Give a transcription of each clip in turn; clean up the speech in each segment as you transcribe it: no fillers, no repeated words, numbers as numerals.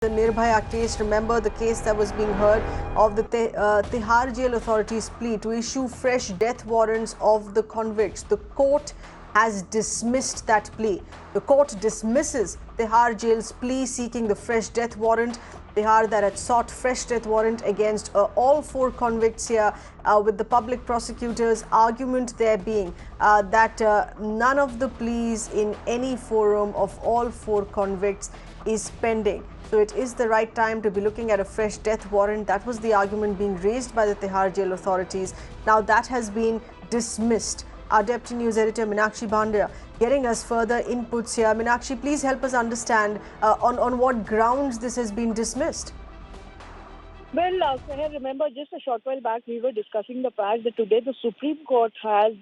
The Nirbhaya case, remember the case that was being heard of the Tihar jail authorities' plea to issue fresh death warrants of the convicts. The court has dismissed that plea. The court dismisses Tihar jail's plea seeking the fresh death warrant. Tihar that had sought fresh death warrant against all four convicts here, with the public prosecutor's argument there being that none of the pleas in any forum of all four convicts is pending. So it is the right time to be looking at a fresh death warrant. That was the argument being raised by the Tihar jail authorities. Now that has been dismissed. Our Deputy News Editor Meenakshi Bhandia getting us further inputs here. Meenakshi, please help us understand on what grounds this has been dismissed. Well, Seher, remember just a short while back we were discussing the fact that today the Supreme Court has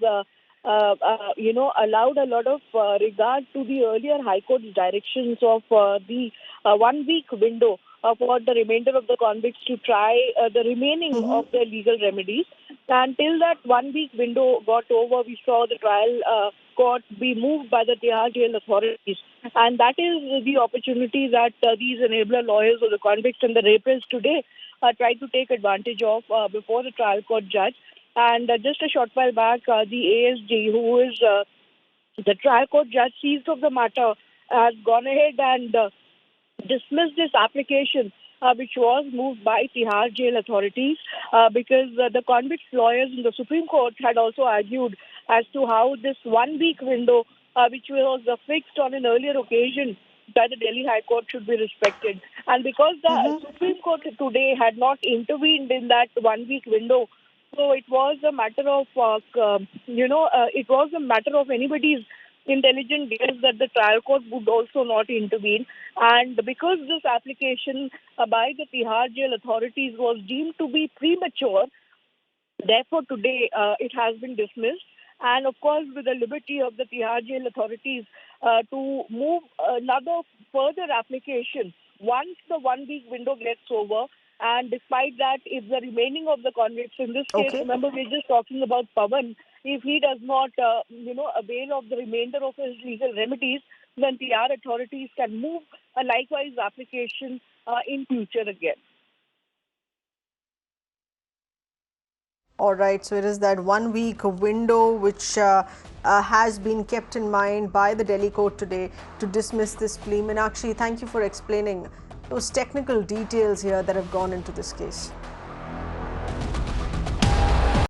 allowed a lot of regard to the earlier High Court's directions of the 1 week window for the remainder of the convicts to try the remaining of their legal remedies. Until that 1 week window got over, we saw the trial court be moved by the Tihar jail authorities. And that is the opportunity that these enabler lawyers of the convicts and the rapists today try to take advantage of before the trial court judge. And just a short while back, the ASG, who is the trial court judge seized of the matter, has gone ahead and dismissed this application, which was moved by Tihar jail authorities, because the convicts lawyers in the Supreme Court had also argued as to how this 1 week window, which was fixed on an earlier occasion by the Delhi High Court, should be respected. And because the Supreme Court today had not intervened in that 1 week window, so it was a matter of, it was a matter of anybody's intelligent guess that the trial court would also not intervene. And because this application by the Tihar jail authorities was deemed to be premature, therefore today it has been dismissed. And of course, with the liberty of the Tihar jail authorities to move another further application once the 1 week window gets over. And despite that, if the remaining of the convicts, in this case, remember we're just talking about Pawan, if he does not, avail of the remainder of his legal remedies, then the Tihar authorities can move a likewise application in future again. All right, so it is that 1 week window which has been kept in mind by the Delhi court today to dismiss this plea. Meenakshi, thank you for explaining those technical details here that have gone into this case.